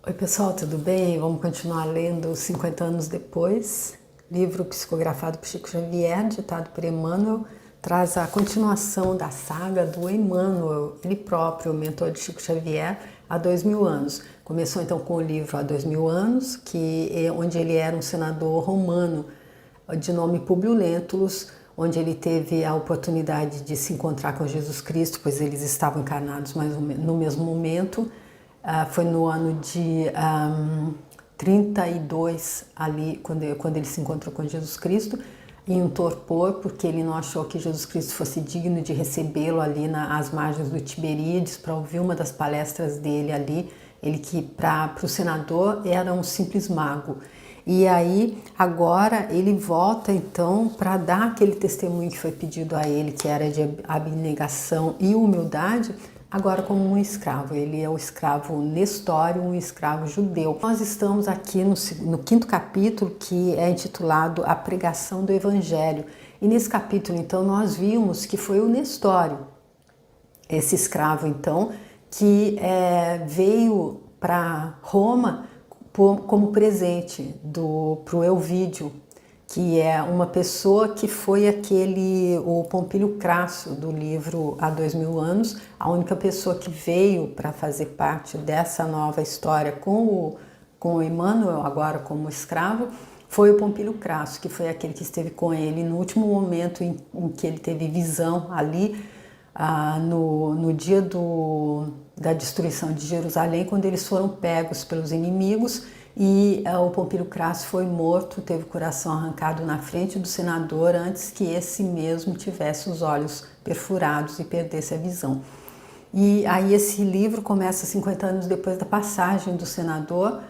Oi pessoal, tudo bem? Vamos continuar lendo 50 anos depois. Livro psicografado por Chico Xavier, ditado por Emmanuel, traz a continuação da saga do Emmanuel, ele próprio, o mentor de Chico Xavier, há 2000 anos. Começou então com o livro Há 2000 anos, onde ele era um senador romano de nome Públio Lentulus, onde ele teve a oportunidade de se encontrar com Jesus Cristo, pois eles estavam encarnados mais ou menos no mesmo momento. Foi no ano de 32 ali, quando ele se encontrou com Jesus Cristo, em um torpor, porque ele não achou que Jesus Cristo fosse digno de recebê-lo ali às margens do Tiberíades para ouvir uma das palestras dele ali. Ele que para o senador era um simples mago. E aí agora ele volta então para dar aquele testemunho que foi pedido a ele, que era de abnegação e humildade, agora como um escravo. Ele é o escravo Nestório, um escravo judeu. Nós estamos aqui no quinto capítulo, que é intitulado A Pregação do Evangelho. E nesse capítulo, então, nós vimos que foi o Nestório, esse escravo, então, que veio para Roma como presente para o Elvídio, que é uma pessoa que foi o Pompílio Crasso do livro Há 2000 anos, a única pessoa que veio para fazer parte dessa nova história com o Emmanuel, agora como escravo, foi o Pompílio Crasso, que foi aquele que esteve com ele no último momento em que ele teve visão ali, no dia da destruição de Jerusalém, quando eles foram pegos pelos inimigos. E o Pompílio Crasso foi morto, teve o coração arrancado na frente do senador antes que esse mesmo tivesse os olhos perfurados e perdesse a visão. E aí esse livro começa 50 anos depois da passagem do senador,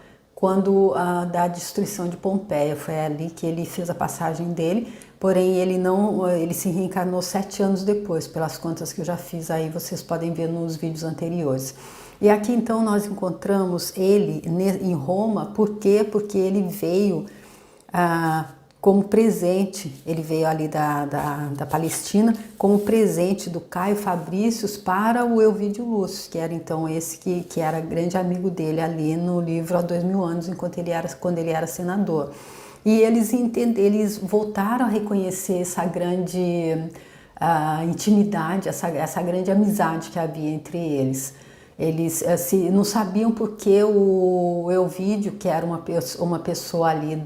da destruição de Pompeia. Foi ali que ele fez a passagem dele, porém ele se reencarnou 7 anos depois, pelas contas que eu já fiz aí, vocês podem ver nos vídeos anteriores. E aqui então nós encontramos ele em Roma. Por quê? Porque ele veio como presente, ele veio ali da Palestina como presente do Caio Fabricius para o Elvídio Lúcio, que era então esse que era grande amigo dele ali no livro Há 2000 anos, quando ele era senador. E eles voltaram a reconhecer essa grande intimidade, essa grande amizade que havia entre eles. Eles não sabiam porque o Elvídio, que era uma pessoa ali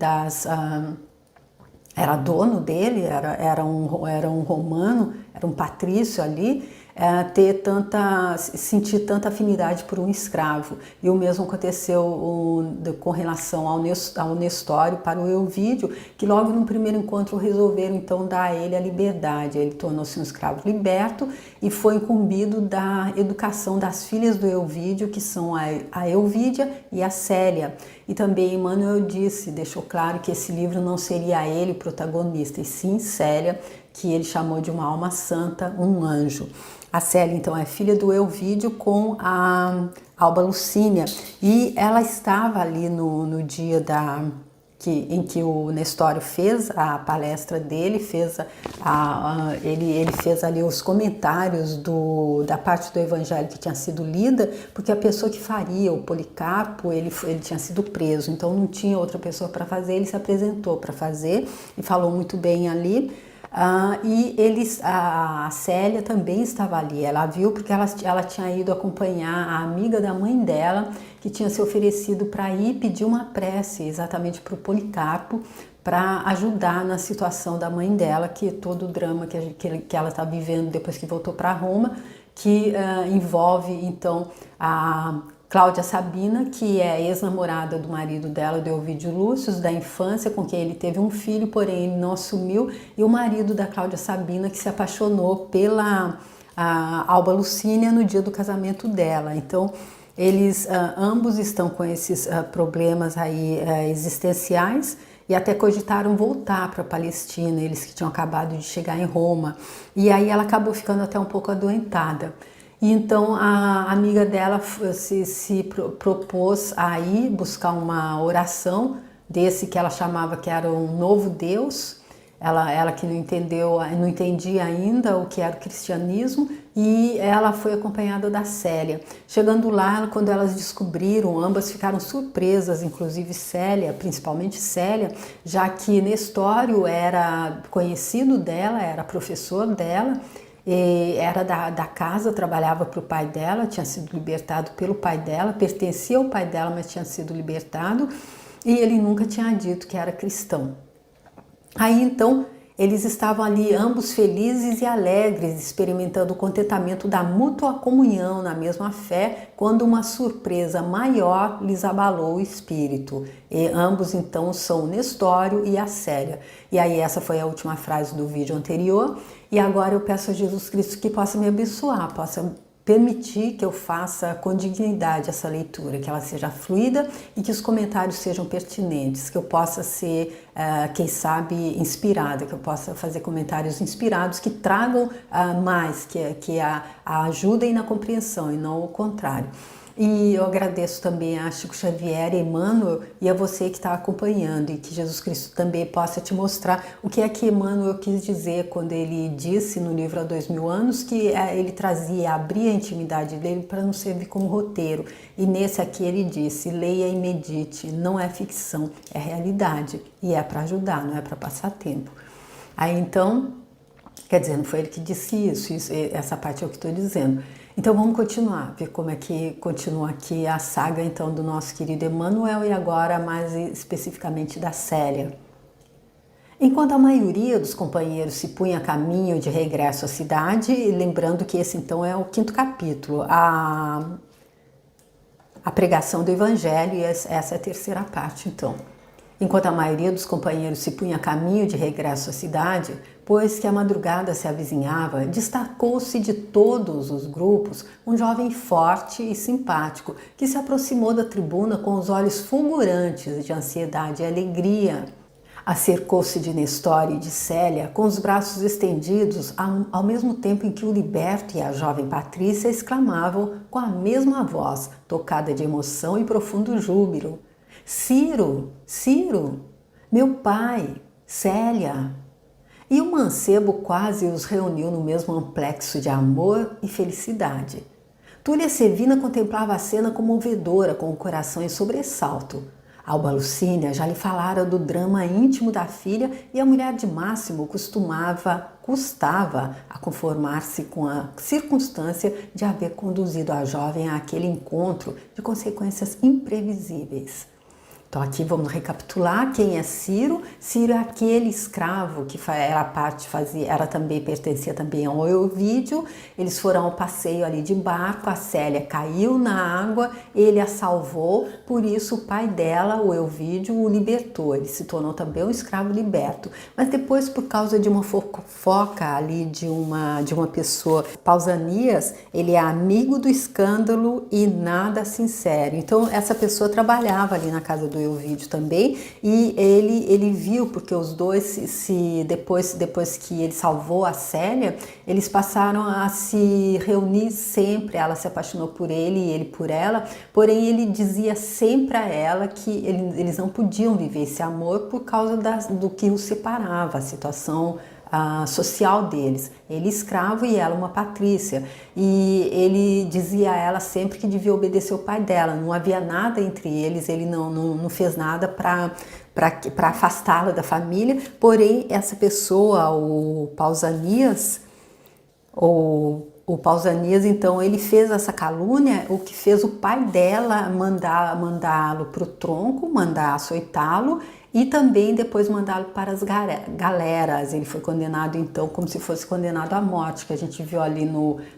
era dono dele, era um romano, era um patrício ali, sentir tanta afinidade por um escravo. E o mesmo aconteceu com relação ao Nestório para o Elvídio, que logo no primeiro encontro resolveram então dar a ele a liberdade. Ele tornou-se um escravo liberto e foi incumbido da educação das filhas do Elvídio, que são a Elvídia e a Célia. E também Emmanuel deixou claro que esse livro não seria ele o protagonista, e sim Célia, que ele chamou de uma alma santa, um anjo. A Célia, então, é filha do Elvídio com a Alba Lucínia, e ela estava ali no dia em que o Nestório fez a palestra dele, ele fez ali os comentários da parte do evangelho que tinha sido lida, porque a pessoa que faria, o Policarpo, ele tinha sido preso, então não tinha outra pessoa para fazer, ele se apresentou para fazer e falou muito bem ali. A Célia também estava ali, ela viu porque ela tinha ido acompanhar a amiga da mãe dela, que tinha se oferecido para ir pedir uma prece exatamente para o Policarpo, para ajudar na situação da mãe dela, que todo o drama que ela está vivendo depois que voltou para Roma, que envolve então a Cláudia Sabina, que é ex-namorada do marido dela, do Elvídio Lúcio, da infância, com quem ele teve um filho, porém ele não assumiu, e o marido da Cláudia Sabina, que se apaixonou pela Alba Lucínia no dia do casamento dela. Então, eles ambos estão com esses problemas aí existenciais, e até cogitaram voltar para a Palestina, eles que tinham acabado de chegar em Roma. E aí ela acabou ficando até um pouco adoentada. E então a amiga dela se propôs a ir buscar uma oração desse que ela chamava que era um novo Deus, ela que não entendeu, não entendia ainda o que era o cristianismo, e ela foi acompanhada da Célia. Chegando lá, quando elas descobriram, ambas ficaram surpresas, inclusive Célia, principalmente Célia, já que Nestório era conhecido dela, era professor dela, era da casa, trabalhava para o pai dela, tinha sido libertado pelo pai dela, pertencia ao pai dela, mas tinha sido libertado, e ele nunca tinha dito que era cristão. Aí então eles estavam ali ambos felizes e alegres, experimentando o contentamento da mútua comunhão na mesma fé, quando uma surpresa maior lhes abalou o espírito. E ambos então são o Nestório e a Célia. E aí essa foi a última frase do vídeo anterior. E agora eu peço a Jesus Cristo que possa me abençoar, possa permitir que eu faça com dignidade essa leitura, que ela seja fluida e que os comentários sejam pertinentes, que eu possa ser, quem sabe, inspirada, que eu possa fazer comentários inspirados que tragam mais, que a ajudem na compreensão e não o contrário. E eu agradeço também a Chico Xavier, a Emmanuel e a você que está acompanhando, e que Jesus Cristo também possa te mostrar o que é que Emmanuel quis dizer quando ele disse no livro Há 2000 anos que ele trazia, abria a intimidade dele para não servir como roteiro. E nesse aqui ele disse: leia e medite, não é ficção, é realidade, e é para ajudar, não é para passar tempo. Aí então, quer dizer, não foi ele que disse isso, essa parte é o que estou dizendo. Então vamos continuar, ver como é que continua aqui a saga então do nosso querido Emmanuel e agora mais especificamente da Célia. Enquanto a maioria dos companheiros se punha a caminho de regresso à cidade, lembrando que esse então é o 5º capítulo, a pregação do Evangelho, e essa é a 3ª parte então. Enquanto a maioria dos companheiros se punha a caminho de regresso à cidade, pois que a madrugada se avizinhava, destacou-se de todos os grupos um jovem forte e simpático, que se aproximou da tribuna com os olhos fulgurantes de ansiedade e alegria. Acercou-se de Nestório e de Célia com os braços estendidos, ao mesmo tempo em que o liberto e a jovem Patrícia exclamavam com a mesma voz, tocada de emoção e profundo júbilo: Ciro, Ciro, meu pai, Célia. E o mancebo quase os reuniu no mesmo amplexo de amor e felicidade. Túlia Sevina contemplava a cena comovedora, com o coração em sobressalto. Alba Lucínia já lhe falara do drama íntimo da filha, e a mulher de Máximo custava a conformar-se com a circunstância de haver conduzido a jovem àquele encontro de consequências imprevisíveis. Então aqui vamos recapitular quem é Ciro. Ciro é aquele escravo que pertencia também ao Ovídio. Eles foram ao passeio ali de barco, a Célia caiu na água, ele a salvou, por isso o pai dela, o Ovídio, o libertou. Ele se tornou também um escravo liberto. Mas depois, por causa de uma fofoca ali de uma pessoa, Pausanias, ele é amigo do escândalo e nada sincero. Então essa pessoa trabalhava ali na casa do Ovídio também, e ele viu, porque os dois depois que ele salvou a Célia, eles passaram a se reunir sempre. Ela se apaixonou por ele e ele por ela, porém ele dizia sempre a ela que eles não podiam viver esse amor por causa do que os separava, a situação social deles. Ele escravo e ela uma patrícia, e ele dizia a ela sempre que devia obedecer o pai dela. Não havia nada entre eles, ele não fez nada para afastá-la da família. Porém essa pessoa, o Pausanias, então ele fez essa calúnia, o que fez o pai dela mandá-lo para o tronco, mandar açoitá-lo, e também depois mandá-lo para as galeras. Ele foi condenado então como se fosse condenado à morte, que a gente viu ali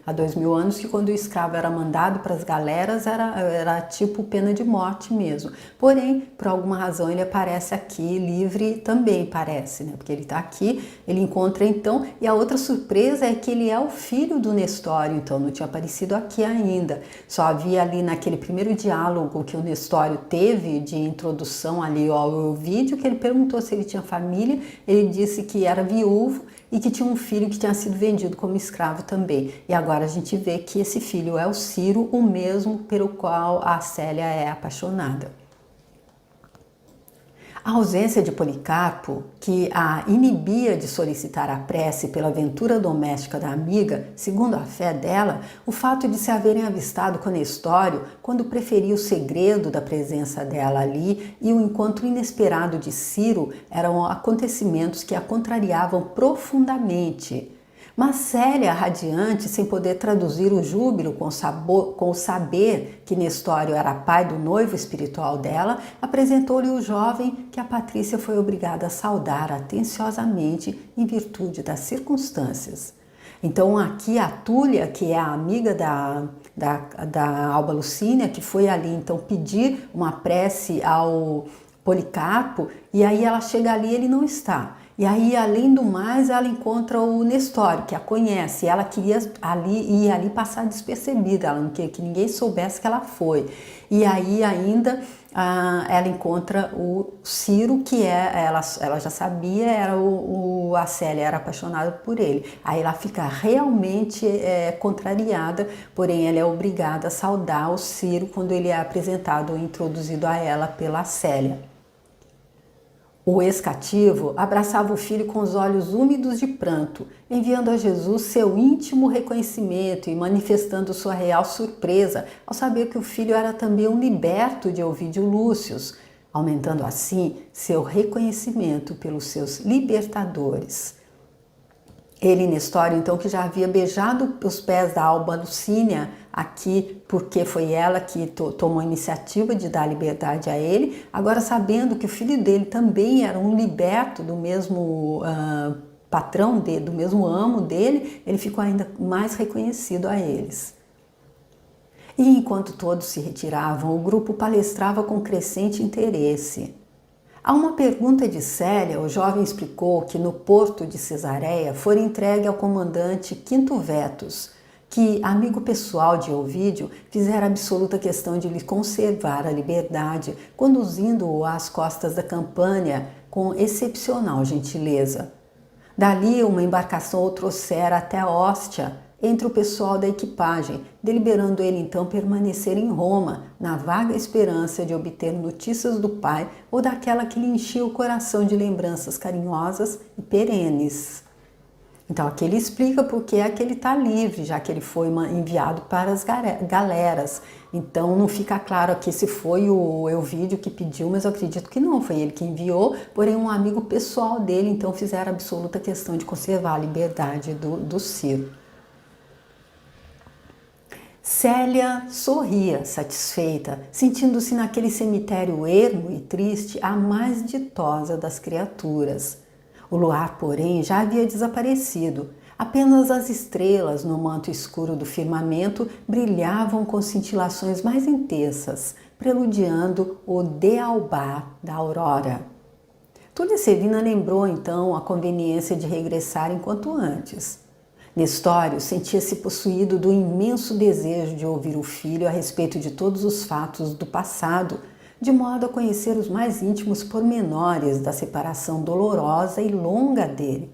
há 2000 anos, que quando o escravo era mandado para as galeras era tipo pena de morte mesmo. Porém, por alguma razão ele aparece aqui livre também, parece, né? Porque ele está aqui, ele encontra então, e a outra surpresa é que ele é o filho do Nestório, então não tinha aparecido aqui ainda. Só havia ali naquele primeiro diálogo que o Nestório teve de introdução ali ao vídeo, que ele perguntou se ele tinha família. Ele disse que era viúvo e que tinha um filho que tinha sido vendido como escravo também. E agora a gente vê que esse filho é o Ciro, o mesmo pelo qual a Célia é apaixonada. A ausência de Policarpo, que a inibia de solicitar a prece pela aventura doméstica da amiga, segundo a fé dela, o fato de se haverem avistado com Nestório quando preferia o segredo da presença dela ali e o encontro inesperado de Ciro eram acontecimentos que a contrariavam profundamente. Mas Célia, radiante, sem poder traduzir o júbilo com o saber que Nestório era pai do noivo espiritual dela, apresentou-lhe o jovem que a Patrícia foi obrigada a saudar atenciosamente em virtude das circunstâncias. Então aqui a Túlia, que é a amiga da Alba Lucínia, que foi ali então pedir uma prece ao Policarpo, e aí ela chega ali e ele não está. E aí, além do mais, ela encontra o Nestório, que a conhece. Ela queria ir ali passar despercebida, ela não queria que ninguém soubesse que ela foi. E aí ainda ela encontra o Ciro, que ela já sabia, a Célia era apaixonada por ele. Aí ela fica realmente contrariada, porém ela é obrigada a saudar o Ciro quando ele é apresentado ou introduzido a ela pela Célia. O ex-cativo abraçava o filho com os olhos úmidos de pranto, enviando a Jesus seu íntimo reconhecimento e manifestando sua real surpresa ao saber que o filho era também um liberto de Ovídio Lúcius, aumentando assim seu reconhecimento pelos seus libertadores. Ele, Nestório, então, que já havia beijado os pés da Alba Lucínia aqui, porque foi ela que tomou a iniciativa de dar liberdade a ele, agora sabendo que o filho dele também era um liberto do mesmo patrão dele, do mesmo amo dele, ele ficou ainda mais reconhecido a eles. E enquanto todos se retiravam, o grupo palestrava com crescente interesse. A uma pergunta de Célia, o jovem explicou que no porto de Cesareia fora entregue ao comandante Quinto Vetus, que, amigo pessoal de Ovídio, fizera absoluta questão de lhe conservar a liberdade, conduzindo-o às costas da Campânia com excepcional gentileza. Dali, uma embarcação o trouxera até Ostia, entre o pessoal da equipagem, deliberando ele então permanecer em Roma, na vaga esperança de obter notícias do pai ou daquela que lhe enchia o coração de lembranças carinhosas e perenes. Então aqui ele explica porque é que ele está livre, já que ele foi enviado para as galeras. Então não fica claro aqui se foi o Ovídio que pediu, mas eu acredito que não, foi ele que enviou, porém um amigo pessoal dele então fizeram absoluta questão de conservar a liberdade do Ciro. Célia sorria, satisfeita, sentindo-se naquele cemitério ermo e triste a mais ditosa das criaturas. O luar, porém, já havia desaparecido. Apenas as estrelas no manto escuro do firmamento brilhavam com cintilações mais intensas, preludiando o dealbar da aurora. Túlia Sevina lembrou, então, a conveniência de regressar enquanto antes. Nestório sentia-se possuído do imenso desejo de ouvir o filho a respeito de todos os fatos do passado, de modo a conhecer os mais íntimos pormenores da separação dolorosa e longa dele.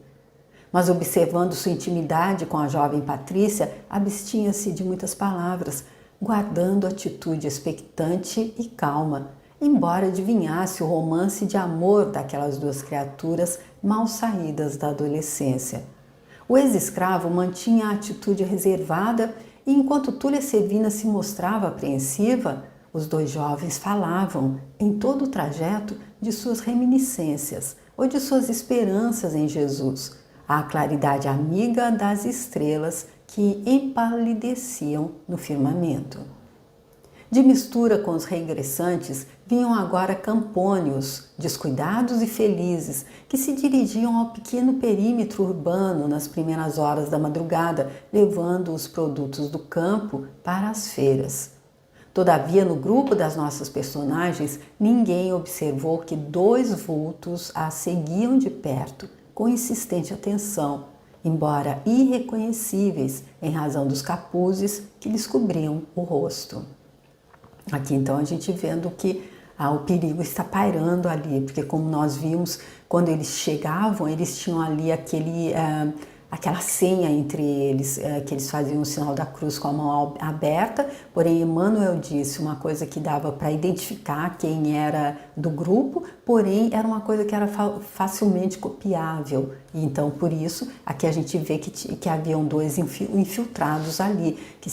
Mas observando sua intimidade com a jovem Patrícia, abstinha-se de muitas palavras, guardando atitude expectante e calma, embora adivinhasse o romance de amor daquelas duas criaturas mal saídas da adolescência. O ex-escravo mantinha a atitude reservada e, enquanto Túlia Sevina se mostrava apreensiva, os dois jovens falavam, em todo o trajeto, de suas reminiscências ou de suas esperanças em Jesus, a claridade amiga das estrelas que empalideciam no firmamento. De mistura com os reingressantes, vinham agora campônios, descuidados e felizes, que se dirigiam ao pequeno perímetro urbano nas primeiras horas da madrugada, levando os produtos do campo para as feiras. Todavia, no grupo das nossas personagens, ninguém observou que dois vultos a seguiam de perto, com insistente atenção, embora irreconhecíveis em razão dos capuzes que lhes cobriam o rosto. Aqui então a gente vendo que o perigo está pairando ali, porque como nós vimos, quando eles chegavam, eles tinham ali aquela senha entre eles, que eles faziam o sinal da cruz com a mão aberta, porém Emmanuel disse uma coisa que dava para identificar quem era do grupo, porém era uma coisa que era facilmente copiável. E então, por isso, aqui a gente vê que haviam dois infiltrados ali, que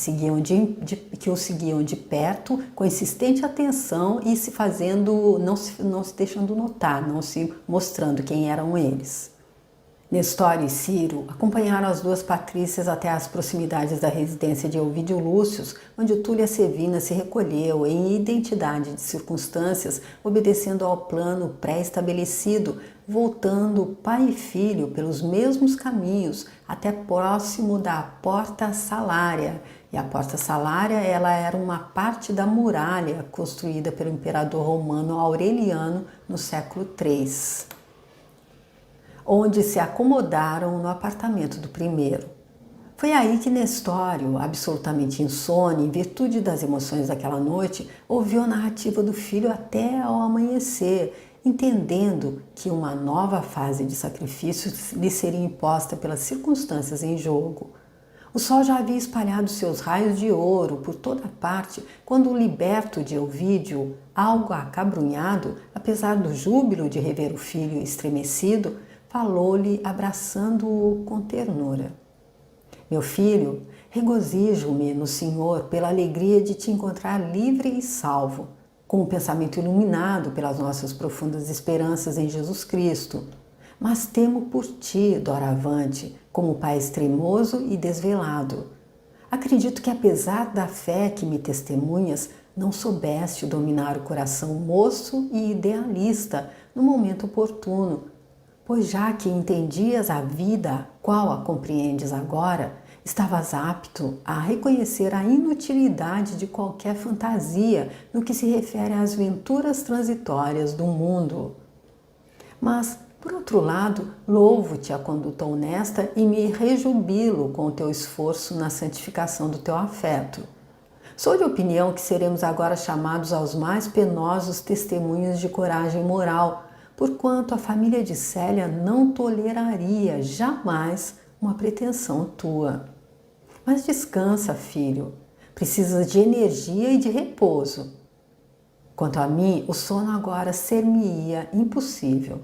o seguiam de perto, com insistente atenção e se fazendo, não se deixando notar, não se mostrando quem eram eles. Nestório e Ciro acompanharam as duas patrícias até as proximidades da residência de Ovídio Lúcio, onde Túlia Sevina se recolheu em identidade de circunstâncias, obedecendo ao plano pré-estabelecido, voltando pai e filho pelos mesmos caminhos até próximo da Porta Salária. E a Porta Salária, ela era uma parte da muralha construída pelo imperador romano Aureliano no século III. Onde se acomodaram no apartamento do primeiro. Foi aí que Nestório, absolutamente insone, em virtude das emoções daquela noite, ouviu a narrativa do filho até ao amanhecer, entendendo que uma nova fase de sacrifício lhe seria imposta pelas circunstâncias em jogo. O sol já havia espalhado seus raios de ouro por toda parte, quando o liberto de Ovídio, algo acabrunhado, apesar do júbilo de rever o filho estremecido, falou-lhe abraçando-o com ternura. Meu filho, regozijo-me no Senhor pela alegria de te encontrar livre e salvo, com o pensamento iluminado pelas nossas profundas esperanças em Jesus Cristo. Mas temo por ti, doravante, como pai extremoso e desvelado. Acredito que apesar da fé que me testemunhas, não soubeste dominar o coração moço e idealista no momento oportuno, pois já que entendias a vida, qual a compreendes agora, estavas apto a reconhecer a inutilidade de qualquer fantasia no que se refere às venturas transitórias do mundo. Mas, por outro lado, louvo-te a conduta honesta e me rejubilo com o teu esforço na santificação do teu afeto. Sou de opinião que seremos agora chamados aos mais penosos testemunhos de coragem moral, porquanto a família de Célia não toleraria jamais uma pretensão tua. Mas descansa, filho, precisas de energia e de repouso. Quanto a mim, o sono agora ser-me-ia impossível.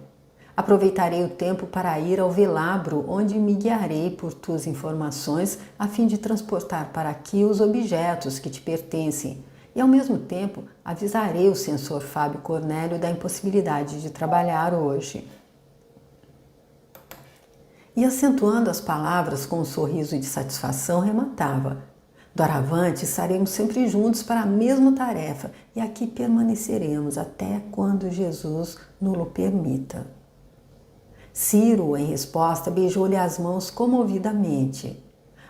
Aproveitarei o tempo para ir ao velabro, onde me guiarei por tuas informações, a fim de transportar para aqui os objetos que te pertencem, e ao mesmo tempo avisarei o censor Fábio Cornélio da impossibilidade de trabalhar hoje. E acentuando as palavras com um sorriso de satisfação, rematava: doravante estaremos sempre juntos para a mesma tarefa e aqui permaneceremos até quando Jesus nos permita. Ciro, em resposta, beijou-lhe as mãos comovidamente.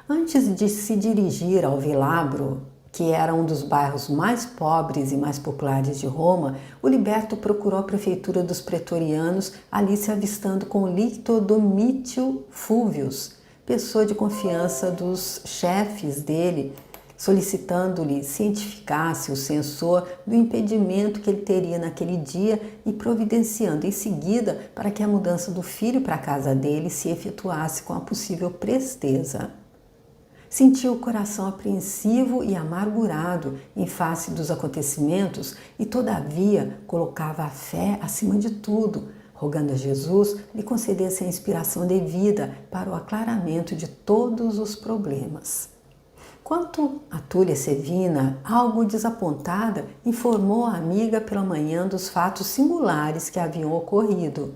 Antes de se dirigir ao velabro, que era um dos bairros mais pobres e mais populares de Roma, o liberto procurou a prefeitura dos pretorianos, ali se avistando com o lictor Domítio Fúvius, pessoa de confiança dos chefes dele, solicitando-lhe cientificasse o censor do impedimento que ele teria naquele dia e providenciando em seguida para que a mudança do filho para a casa dele se efetuasse com a possível presteza. Sentiu o coração apreensivo e amargurado em face dos acontecimentos e, todavia, colocava a fé acima de tudo, rogando a Jesus lhe concedesse a inspiração devida para o aclaramento de todos os problemas. Quanto a Túlia Sevina, algo desapontada, informou a amiga pela manhã dos fatos singulares que haviam ocorrido.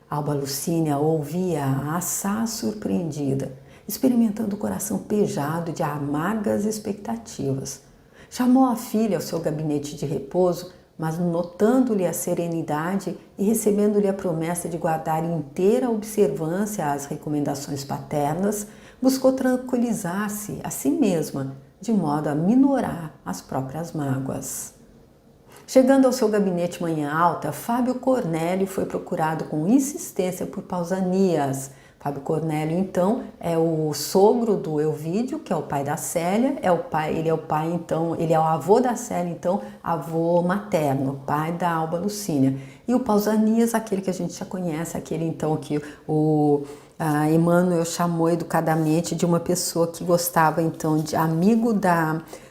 Alba Lucínia ouvia-a assaz surpreendida, experimentando o coração pejado de amargas expectativas. Chamou a filha ao seu gabinete de repouso, mas notando-lhe a serenidade e recebendo-lhe a promessa de guardar inteira observância às recomendações paternas, buscou tranquilizar-se a si mesma, de modo a minorar as próprias mágoas. Chegando ao seu gabinete manhã alta, Fábio Cornélio foi procurado com insistência por Pausanias. Fábio Cornélio, então, é o sogro do Elvídio, que é o pai da Célia, ele é o avô da Célia, então, avô materno, pai da Alba Lucínia. E o Pausanias, aquele que a gente já conhece, aquele então que o Emmanuel chamou educadamente de uma pessoa que gostava então de amigo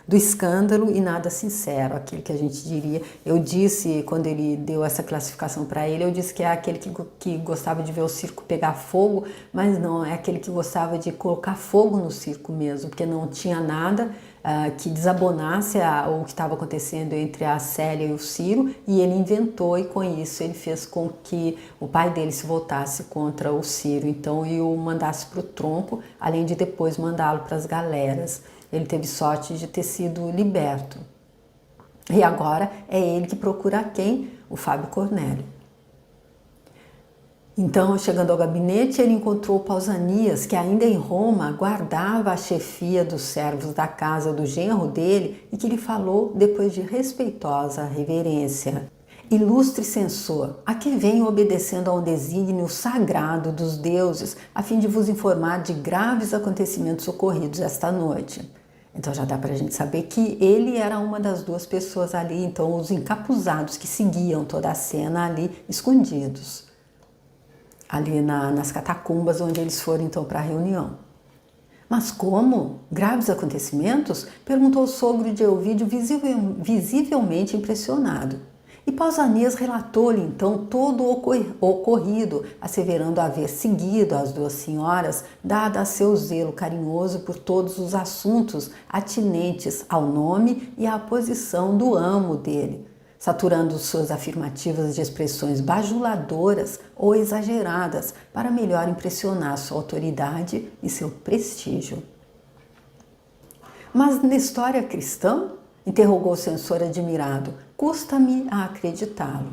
do escândalo e nada sincero, aquele que a gente diria. Eu disse, quando ele deu essa classificação para ele, eu disse que é aquele que gostava de ver o circo pegar fogo, mas não, é aquele que gostava de colocar fogo no circo mesmo, porque não tinha nada que desabonasse o que estava acontecendo entre a Célia e o Ciro, e ele inventou, e com isso ele fez com que o pai dele se voltasse contra o Ciro, então, e o mandasse para o tronco, além de depois mandá-lo para as galeras. Ele teve sorte de ter sido liberto. E agora é ele que procura quem? O Fábio Cornélio. Então, chegando ao gabinete, ele encontrou Pausanias, que ainda em Roma guardava a chefia dos servos da casa do genro dele e que lhe falou depois de respeitosa reverência. Ilustre censor, a que venho obedecendo a um desígnio sagrado dos deuses, a fim de vos informar de graves acontecimentos ocorridos esta noite. Então já dá para a gente saber que ele era uma das duas pessoas ali, então os encapuzados que seguiam toda a cena ali, escondidos, ali nas catacumbas onde eles foram então para a reunião. Mas como? Graves acontecimentos? Perguntou o sogro de Elvídio, visivelmente impressionado. E Pausanias relatou-lhe então todo o ocorrido, asseverando haver seguido as duas senhoras, dada a seu zelo carinhoso por todos os assuntos atinentes ao nome e à posição do amo dele, saturando suas afirmativas de expressões bajuladoras ou exageradas para melhor impressionar sua autoridade e seu prestígio. Mas na história cristã? Interrogou o censor admirado. Custa-me a acreditá-lo.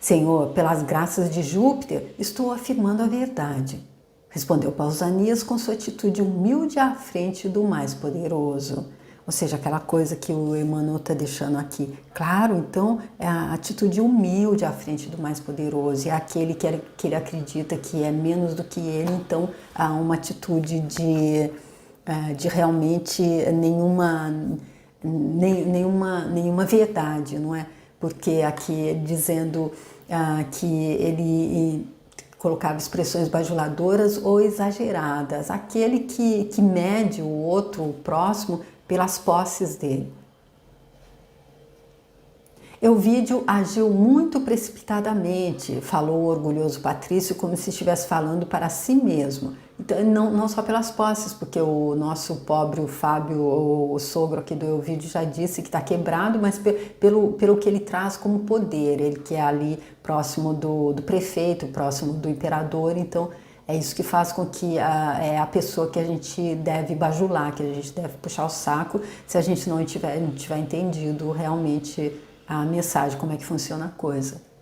Senhor, pelas graças de Júpiter, estou afirmando a verdade. Respondeu Pausanias com sua atitude humilde à frente do mais poderoso. Ou seja, aquela coisa que o Emmanuel está deixando aqui. Claro, então, é a atitude humilde à frente do mais poderoso. E é aquele que ele acredita que é menos do que ele, então, há uma atitude de realmente nenhuma verdade, não é? Porque aqui dizendo que ele colocava expressões bajuladoras ou exageradas, aquele que mede o outro, o próximo, pelas posses dele. Elvídio agiu muito precipitadamente, falou o orgulhoso Patrício como se estivesse falando para si mesmo. Então, não só pelas posses, porque o nosso pobre o Fábio, o sogro aqui do Elvídio, já disse que está quebrado, mas pelo que ele traz como poder, ele que é ali próximo do prefeito, próximo do imperador, então é isso que faz com que é a pessoa que a gente deve bajular, que a gente deve puxar o saco, se a gente não tiver entendido realmente a mensagem, como é que funciona a coisa.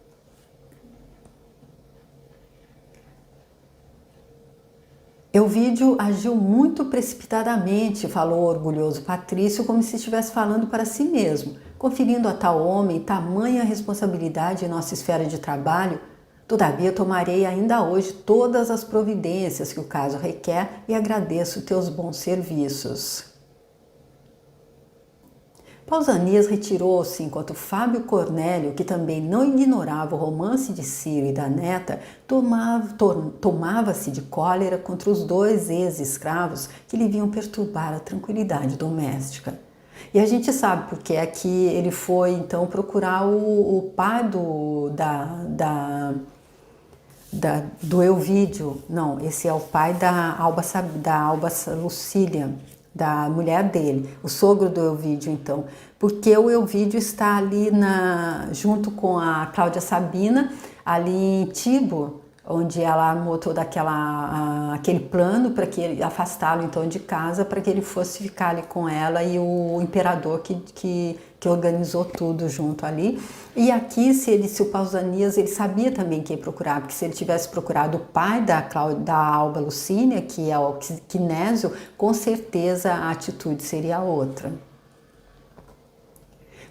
Elvídio agiu muito precipitadamente, falou o orgulhoso Patrício, como se estivesse falando para si mesmo, conferindo a tal homem tamanha responsabilidade em nossa esfera de trabalho. Todavia, tomarei ainda hoje todas as providências que o caso requer e agradeço teus bons serviços. Pausanias retirou-se enquanto Fábio Cornélio, que também não ignorava o romance de Ciro e da neta, tomava-se de cólera contra os dois ex-escravos que lhe vinham perturbar a tranquilidade doméstica. E a gente sabe porque é que ele foi então procurar o pai do Elvídio. Não, esse é o pai da Alba Lucília, da mulher dele, o sogro do Elvídio, então, porque o Elvídio está ali junto com a Cláudia Sabina, ali em Tibo, onde ela armou todo aquele plano para que ele afastá-lo então de casa, para que ele fosse ficar ali com ela e o imperador que organizou tudo junto ali. E aqui, se o Pausanias, ele sabia também quem procurar, porque se ele tivesse procurado o pai da Alba Lucília, que é o Quinésio, com certeza a atitude seria outra.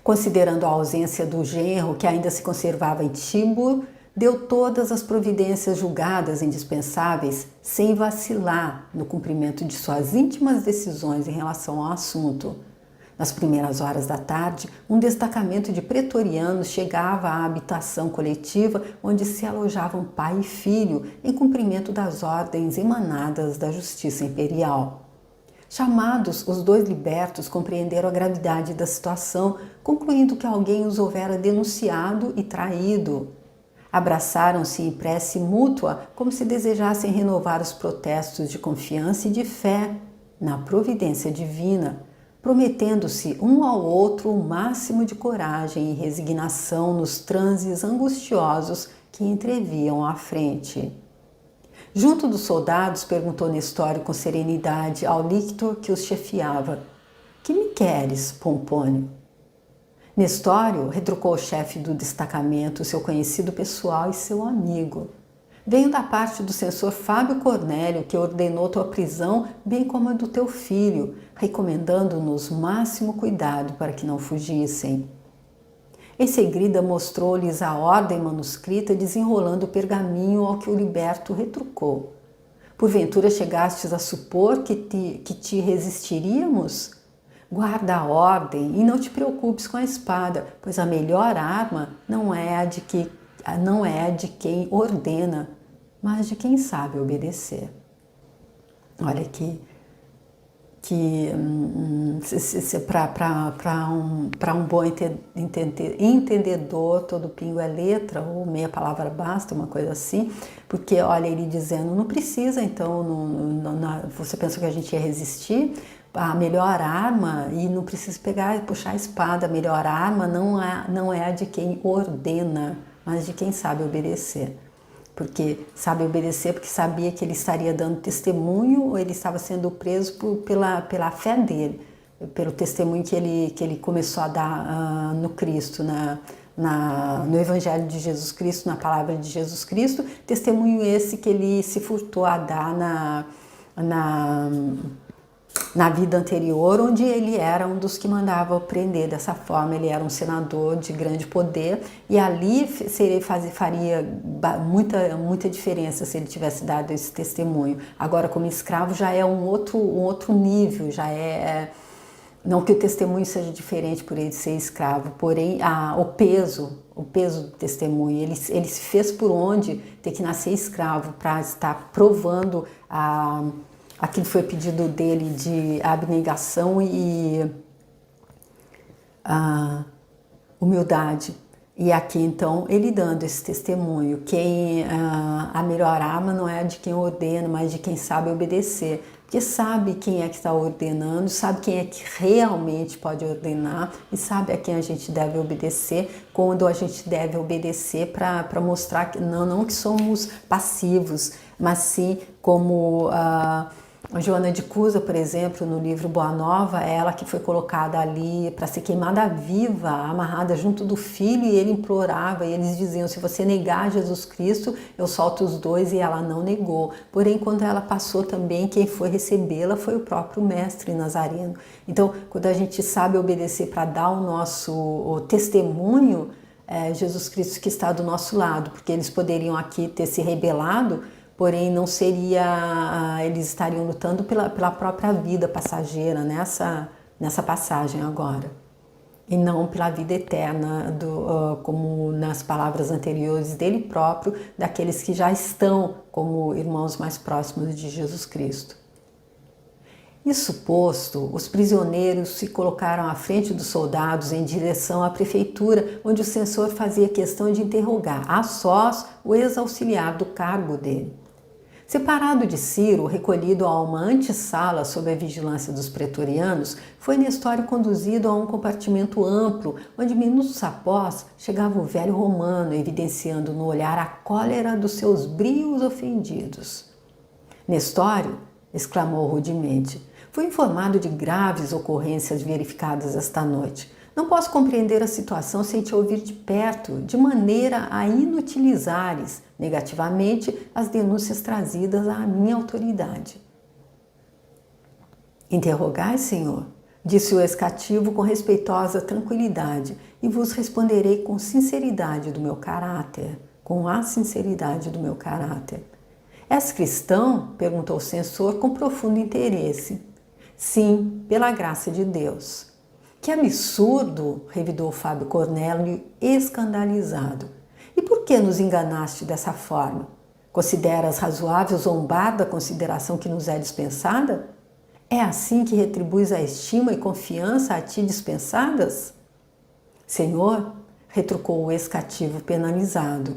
Considerando a ausência do genro, que ainda se conservava em Tibo, deu todas as providências julgadas indispensáveis, sem vacilar no cumprimento de suas íntimas decisões em relação ao assunto. Nas primeiras horas da tarde, um destacamento de pretorianos chegava à habitação coletiva onde se alojavam pai e filho, em cumprimento das ordens emanadas da justiça imperial. Chamados, os dois libertos compreenderam a gravidade da situação, concluindo que alguém os houvera denunciado e traído. Abraçaram-se em prece mútua, como se desejassem renovar os protestos de confiança e de fé na providência divina, prometendo-se um ao outro o máximo de coragem e resignação nos transes angustiosos que entreviam à frente. Junto dos soldados, perguntou Nestório com serenidade ao lictor que os chefiava: "Que me queres, Pompônio?" Nestório, retrucou o chefe do destacamento, seu conhecido pessoal e seu amigo: "Venho da parte do censor Fábio Cornélio, que ordenou tua prisão, bem como a do teu filho, recomendando-nos máximo cuidado para que não fugissem." Em seguida, mostrou-lhes a ordem manuscrita, desenrolando o pergaminho, ao que o liberto retrucou: "Porventura chegastes a supor que te resistiríamos? Guarda a ordem e não te preocupes com a espada, pois a melhor arma não é a de quem ordena, mas de quem sabe obedecer." Olha para um bom entendedor, todo pingo é letra, ou meia palavra basta, uma coisa assim, porque olha ele dizendo, não precisa então, você pensou que a gente ia resistir? A melhor arma, e não precisa pegar e puxar a espada, a melhor arma não é a de quem ordena, mas de quem sabe obedecer. Porque sabe obedecer, porque sabia que ele estaria dando testemunho, ou ele estava sendo preso pela fé dele, pelo testemunho que ele começou a dar no Cristo, no Evangelho de Jesus Cristo, na palavra de Jesus Cristo, testemunho esse que ele se furtou a dar na vida anterior, onde ele era um dos que mandava prender. Dessa forma, ele era um senador de grande poder, e ali faria muita diferença se ele tivesse dado esse testemunho. Agora, como escravo, já é um outro nível, já é... Não que o testemunho seja diferente por ele ser escravo, porém o peso do testemunho, ele se fez por onde ter que nascer escravo para estar provando aquilo foi pedido dele de abnegação e humildade. E aqui então ele dando esse testemunho, a melhor arma não é de quem ordena, mas de quem sabe obedecer. Porque sabe quem é que está ordenando, sabe quem é que realmente pode ordenar e sabe a quem a gente deve obedecer, quando a gente deve obedecer para mostrar que não que somos passivos, mas sim como a Joana de Cusa, por exemplo, no livro Boa Nova, ela que foi colocada ali para ser queimada viva, amarrada junto do filho, e ele implorava, e eles diziam, se você negar Jesus Cristo, eu solto os dois, e ela não negou. Porém, quando ela passou também, quem foi recebê-la foi o próprio mestre Nazareno. Então, quando a gente sabe obedecer para dar o testemunho, Jesus Cristo que está do nosso lado, porque eles poderiam aqui ter se rebelado, porém não seria, eles estariam lutando pela própria vida passageira nessa passagem agora, e não pela vida eterna, como nas palavras anteriores dele próprio, daqueles que já estão como irmãos mais próximos de Jesus Cristo. Isso posto, os prisioneiros se colocaram à frente dos soldados em direção à prefeitura, onde o censor fazia questão de interrogar a sós o ex-auxiliar do cargo dele. Separado de Ciro, recolhido a uma antessala sob a vigilância dos pretorianos, foi Nestório conduzido a um compartimento amplo, onde minutos após chegava o velho romano, evidenciando no olhar a cólera dos seus brios ofendidos. "Nestório", exclamou rudemente, "fui informado de graves ocorrências verificadas esta noite. Não posso compreender a situação sem te ouvir de perto, de maneira a inutilizares negativamente as denúncias trazidas à minha autoridade." "Interrogai, senhor", disse o ex-cativo com respeitosa tranquilidade, "e vos responderei com sinceridade do meu caráter, com a sinceridade do meu caráter." "És cristão?", perguntou o censor com profundo interesse. "Sim, pela graça de Deus." Que absurdo! Revidou Fábio Cornélio, escandalizado. E por que nos enganaste dessa forma? Consideras razoável zombar da consideração que nos é dispensada? É assim que retribuis a estima e confiança a ti dispensadas? Senhor, retrucou o ex-cativo penalizado,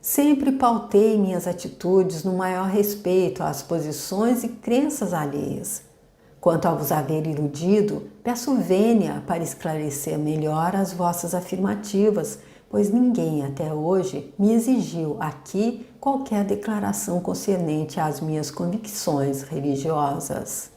sempre pautei minhas atitudes no maior respeito às posições e crenças alheias. Quanto a vos haver iludido, peço vênia para esclarecer melhor as vossas afirmativas, pois ninguém até hoje me exigiu aqui qualquer declaração concernente às minhas convicções religiosas.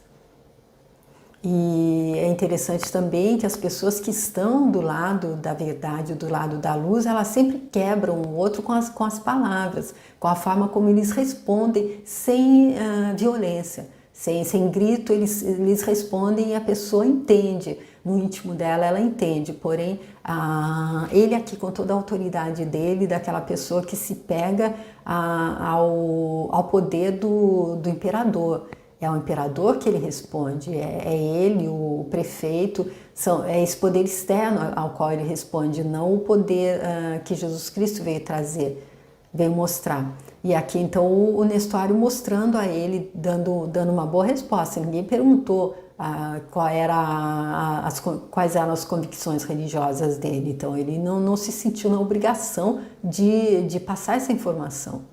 E é interessante também que as pessoas que estão do lado da verdade, do lado da luz, elas sempre quebram o outro com as palavras, com a forma como eles respondem sem violência, sem grito, eles respondem e a pessoa entende. No íntimo dela, ela entende, porém, ele aqui com toda a autoridade dele, daquela pessoa que se pega ao poder do imperador. É o imperador que ele responde, é ele, o prefeito, é esse poder externo ao qual ele responde, não o poder que Jesus Cristo veio trazer, veio mostrar. E aqui então o Nestório mostrando a ele, dando uma boa resposta. Ninguém perguntou quais eram as convicções religiosas dele, então ele não se sentiu na obrigação de passar essa informação.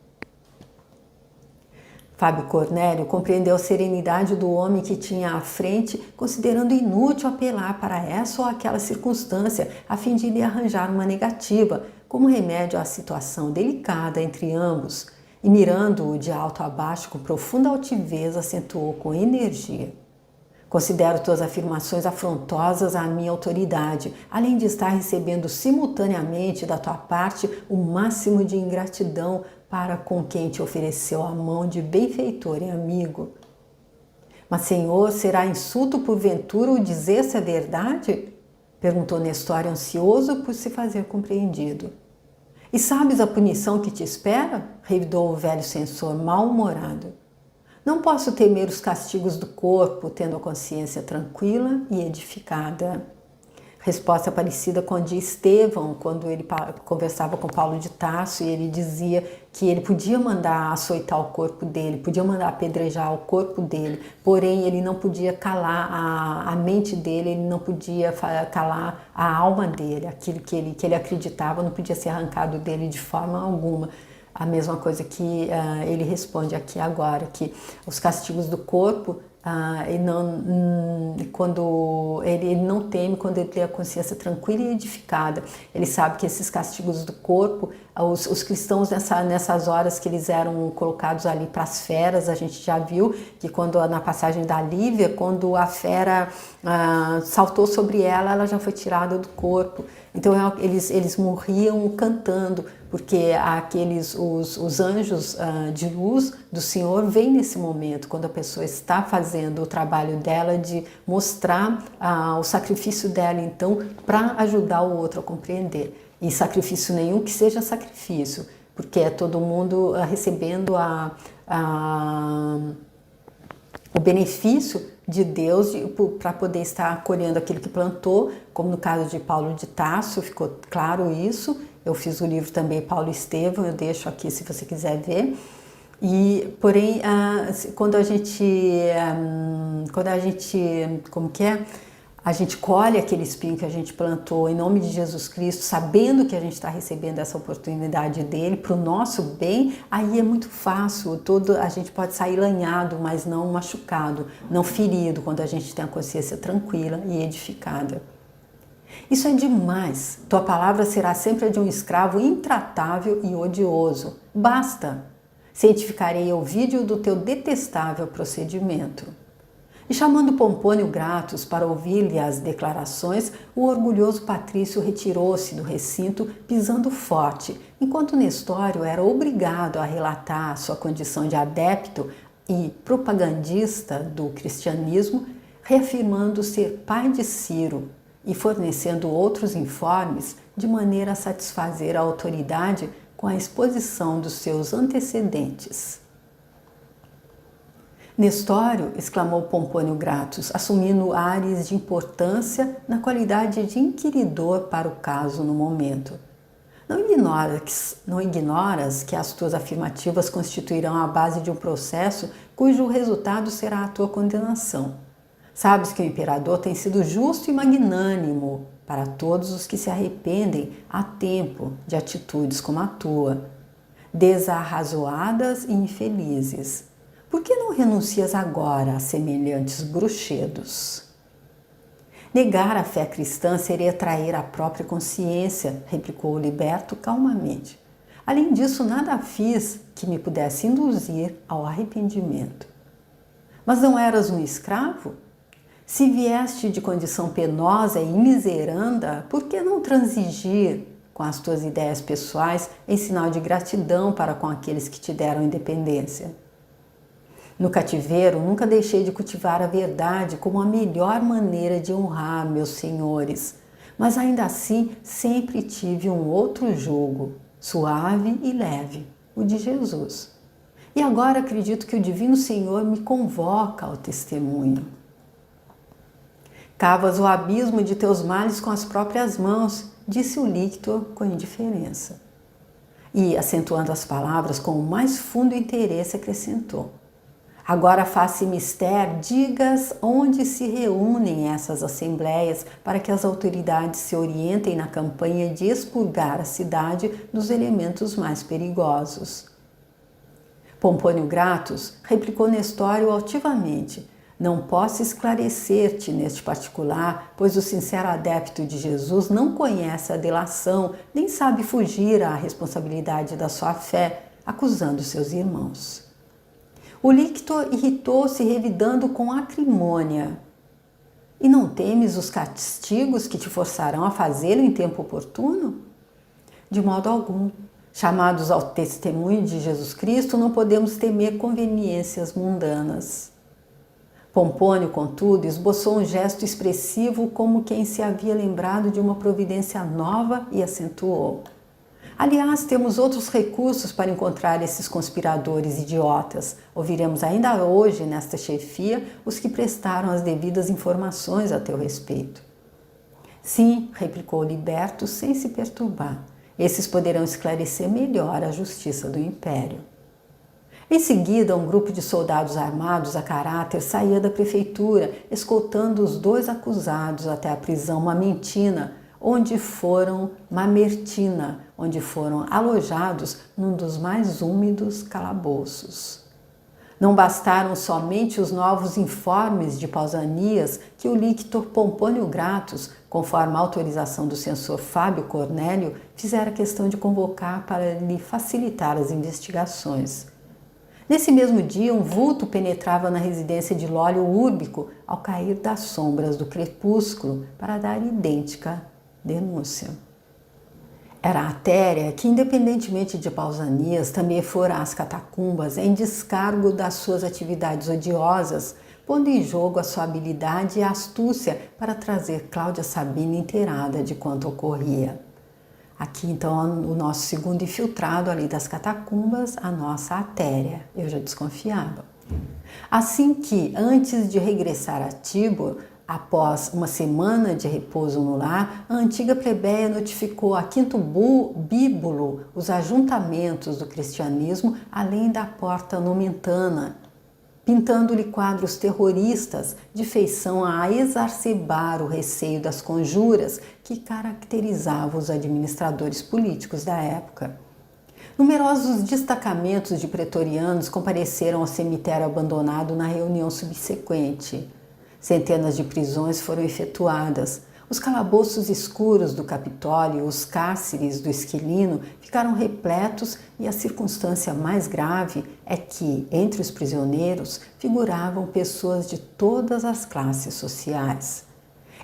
Fábio Cornélio compreendeu a serenidade do homem que tinha à frente, considerando inútil apelar para essa ou aquela circunstância, a fim de lhe arranjar uma negativa, como remédio à situação delicada entre ambos, e mirando-o de alto a baixo com profunda altivez, acentuou com energia. Considero tuas afirmações afrontosas à minha autoridade, além de estar recebendo simultaneamente da tua parte o máximo de ingratidão para com quem te ofereceu a mão de benfeitor e amigo. Mas, Senhor, será insulto porventura o dizer-se a verdade? Perguntou Nestório, ansioso por se fazer compreendido. E sabes a punição que te espera? Revidou o velho censor mal-humorado. Não posso temer os castigos do corpo, tendo a consciência tranquila e edificada. Resposta parecida com a de Estevão, quando ele conversava com Paulo de Tarso e ele dizia que ele podia mandar açoitar o corpo dele, podia mandar apedrejar o corpo dele, porém ele não podia calar a mente dele, ele não podia calar a alma dele, aquilo que ele acreditava não podia ser arrancado dele de forma alguma. A mesma coisa que ele responde aqui agora, que os castigos do corpo, ele não teme quando ele tem a consciência tranquila e edificada. Ele sabe que esses castigos do corpo, os cristãos nessas horas que eles eram colocados ali para as feras, a gente já viu que quando na passagem da Lívia, quando a fera saltou sobre ela, ela já foi tirada do corpo. Então eles morriam cantando, porque os anjos de luz do Senhor vêm nesse momento, quando a pessoa está fazendo o trabalho dela de mostrar o sacrifício dela, então, para ajudar o outro a compreender. E sacrifício nenhum que seja sacrifício, porque é todo mundo recebendo o benefício de Deus para poder estar colhendo aquilo que plantou, como no caso de Paulo de Tarso, ficou claro isso. Eu fiz o livro também Paulo e Estevão, eu deixo aqui se você quiser ver. E, porém, quando a gente a gente colhe aquele espinho que a gente plantou em nome de Jesus Cristo, sabendo que a gente está recebendo essa oportunidade dele para o nosso bem, aí é muito fácil, a gente pode sair lanhado, mas não machucado, não ferido, quando a gente tem a consciência tranquila e edificada. Isso é demais. Tua palavra será sempre a de um escravo intratável e odioso. Basta! Cientificarei o vídeo do teu detestável procedimento. E chamando Pompônio Gratus para ouvir-lhe as declarações, o orgulhoso patrício retirou-se do recinto pisando forte, enquanto Nestório era obrigado a relatar sua condição de adepto e propagandista do cristianismo, reafirmando ser pai de Ciro e fornecendo outros informes de maneira a satisfazer a autoridade com a exposição dos seus antecedentes. Nestório, exclamou Pompônio Gratus, assumindo ares de importância na qualidade de inquiridor para o caso no momento. Não ignoras que as tuas afirmativas constituirão a base de um processo cujo resultado será a tua condenação. Sabes que o imperador tem sido justo e magnânimo para todos os que se arrependem a tempo de atitudes como a tua, desarrazoadas e infelizes. Por que não renuncias agora a semelhantes bruxedos? Negar a fé cristã seria trair a própria consciência, replicou o liberto calmamente. Além disso, nada fiz que me pudesse induzir ao arrependimento. Mas não eras um escravo? Se vieste de condição penosa e miseranda, por que não transigir com as tuas ideias pessoais em sinal de gratidão para com aqueles que te deram independência? No cativeiro, nunca deixei de cultivar a verdade como a melhor maneira de honrar meus senhores, mas ainda assim sempre tive um outro jugo, suave e leve, o de Jesus. E agora acredito que o Divino Senhor me convoca ao testemunho. Cavas o abismo de teus males com as próprias mãos, disse o lictor com indiferença. E, acentuando as palavras com o mais fundo interesse, acrescentou: agora faça mister, digas onde se reúnem essas assembleias para que as autoridades se orientem na campanha de expurgar a cidade dos elementos mais perigosos. Pompônio Gratus replicou Nestório altivamente: não posso esclarecer-te neste particular, pois o sincero adepto de Jesus não conhece a delação, nem sabe fugir à responsabilidade da sua fé, acusando seus irmãos. O lictor irritou-se, revidando com acrimônia. E não temes os castigos que te forçarão a fazê-lo em tempo oportuno? De modo algum. Chamados ao testemunho de Jesus Cristo, não podemos temer conveniências mundanas. Pompônio, contudo, esboçou um gesto expressivo como quem se havia lembrado de uma providência nova e acentuou: aliás, temos outros recursos para encontrar esses conspiradores idiotas. Ouviremos ainda hoje, nesta chefia, os que prestaram as devidas informações a teu respeito. Sim, replicou o liberto sem se perturbar. Esses poderão esclarecer melhor a justiça do império. Em seguida, um grupo de soldados armados a caráter saía da prefeitura, escoltando os dois acusados até a prisão Mamertina, onde foram alojados num dos mais úmidos calabouços. Não bastaram somente os novos informes de Pausanias que o lictor Pompônio Gratus, conforme a autorização do censor Fábio Cornélio, fizera questão de convocar para lhe facilitar as investigações. Nesse mesmo dia, um vulto penetrava na residência de Lólio Úrbico ao cair das sombras do crepúsculo para dar idêntica denúncia. Era Atéria que, independentemente de Pausanias, também fora às catacumbas em descargo das suas atividades odiosas, pondo em jogo a sua habilidade e astúcia para trazer Cláudia Sabina inteirada de quanto ocorria. Aqui, então, o nosso segundo infiltrado ali das catacumbas, a nossa Atéria. Eu já desconfiava. Assim que, antes de regressar a Tibur, após uma semana de repouso no lar, a antiga plebeia notificou a Quinto Bíbulo os ajuntamentos do cristianismo além da porta nomentana, pintando-lhe quadros terroristas de feição a exacerbar o receio das conjuras que caracterizavam os administradores políticos da época. Numerosos destacamentos de pretorianos compareceram ao cemitério abandonado na reunião subsequente. Centenas de prisões foram efetuadas. Os calabouços escuros do Capitólio, os cárceres do Esquilino ficaram repletos e a circunstância mais grave é que, entre os prisioneiros, figuravam pessoas de todas as classes sociais.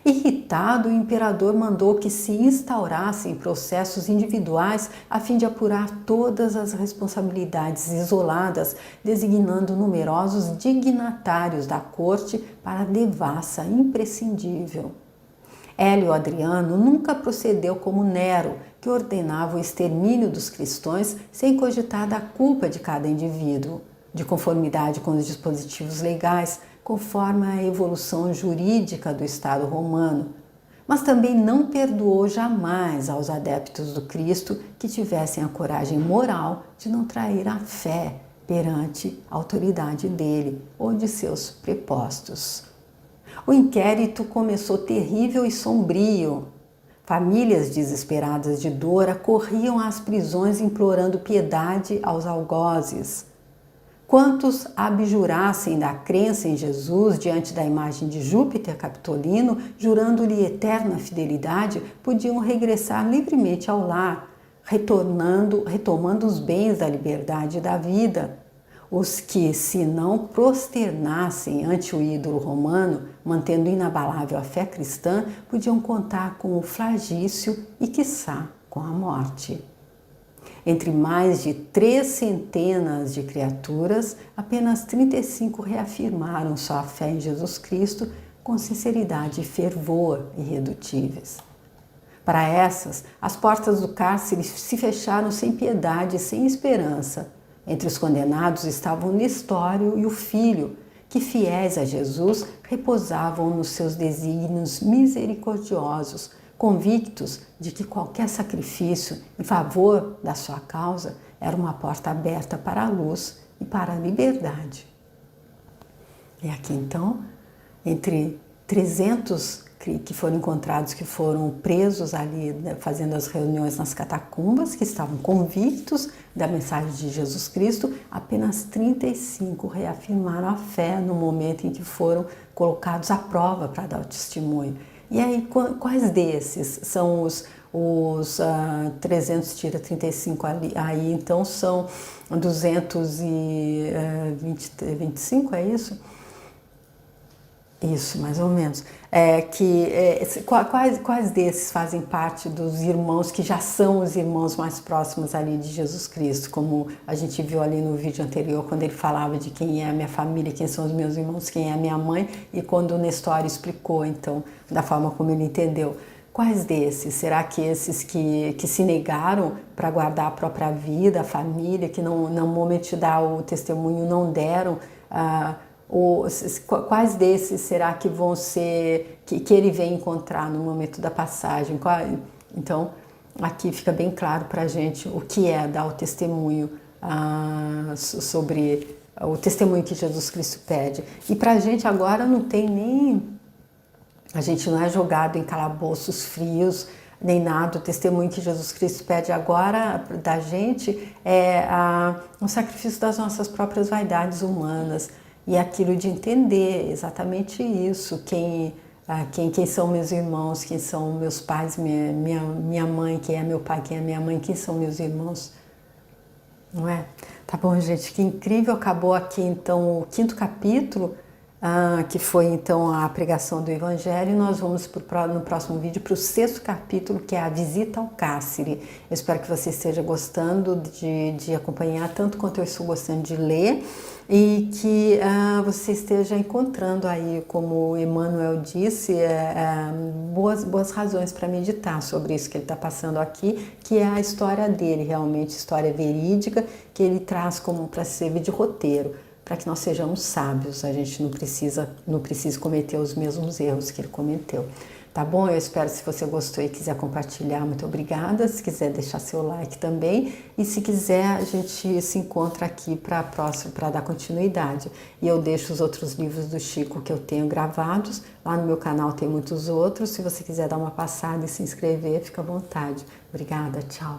Irritado, o imperador mandou que se instaurassem processos individuais a fim de apurar todas as responsabilidades isoladas, designando numerosos dignatários da corte para a devassa imprescindível. Hélio Adriano nunca procedeu como Nero, que ordenava o extermínio dos cristãos sem cogitar da culpa de cada indivíduo. de conformidade com os dispositivos legais, conforme a evolução jurídica do Estado romano, mas também não perdoou jamais aos adeptos do Cristo que tivessem a coragem moral de não trair a fé perante a autoridade dele ou de seus prepostos. O inquérito começou terrível e sombrio. Famílias desesperadas de dor acorriam às prisões implorando piedade aos algozes. Quantos abjurassem da crença em Jesus diante da imagem de Júpiter Capitolino, jurando-lhe eterna fidelidade, podiam regressar livremente ao lar, retomando os bens da liberdade e da vida. Os que, se não prosternassem ante o ídolo romano, mantendo inabalável a fé cristã, podiam contar com o flagício e, quiçá, com a morte. Entre mais de 300 de criaturas, apenas 35 reafirmaram sua fé em Jesus Cristo com sinceridade e fervor irredutíveis. Para essas, as portas do cárcere se fecharam sem piedade e sem esperança. Entre os condenados estavam Nestório e o filho, que, fiéis a Jesus, repousavam nos seus desígnios misericordiosos, convictos de que qualquer sacrifício em favor da sua causa era uma porta aberta para a luz e para a liberdade. E aqui então, entre 300 que foram encontrados, que foram presos ali, né, fazendo as reuniões nas catacumbas, que estavam convictos da mensagem de Jesus Cristo, apenas 35 reafirmaram a fé no momento em que foram colocados à prova para dar o testemunho. E aí, quais desses são os 300 tira 35 ali? Aí, então, são 225, é isso? Isso, mais ou menos. Quais desses fazem parte dos irmãos que já são os irmãos mais próximos ali de Jesus Cristo? Como a gente viu ali no vídeo anterior, quando ele falava de quem é a minha família, quem são os meus irmãos, quem é a minha mãe, e quando o Nestório explicou, então, da forma como ele entendeu. Quais desses? Será que esses que se negaram para guardar a própria vida, a família, que no momento de dar o testemunho não deram... quais desses será que vão ser, que ele vem encontrar no momento da passagem? Então, aqui fica bem claro para a gente o que é dar o testemunho sobre o testemunho que Jesus Cristo pede. E para a gente agora não tem nem... A gente não é jogado em calabouços frios, nem nada. O testemunho que Jesus Cristo pede agora da gente é um sacrifício das nossas próprias vaidades humanas. E aquilo de entender exatamente isso, quem são meus irmãos, quem são meus pais, minha mãe, quem é meu pai, quem é minha mãe, quem são meus irmãos, não é? Tá bom, gente, que incrível, acabou aqui então o 5º capítulo, que foi então a pregação do Evangelho, e nós vamos no próximo vídeo para o 6º capítulo, que é a visita ao cárcere. Eu espero que você esteja gostando de acompanhar, tanto quanto eu estou gostando de ler, e que você esteja encontrando aí, como o Emmanuel disse, boas razões para meditar sobre isso que ele está passando aqui, que é a história dele, realmente, história verídica, que ele traz como para servir de roteiro, para que nós sejamos sábios, a gente não precisa cometer os mesmos erros que ele cometeu. Tá bom? Eu espero, se você gostou e quiser compartilhar, muito obrigada. Se quiser deixar seu like também. E se quiser, a gente se encontra aqui para dar continuidade. E eu deixo os outros livros do Chico que eu tenho gravados. Lá no meu canal tem muitos outros. Se você quiser dar uma passada e se inscrever, fica à vontade. Obrigada, tchau.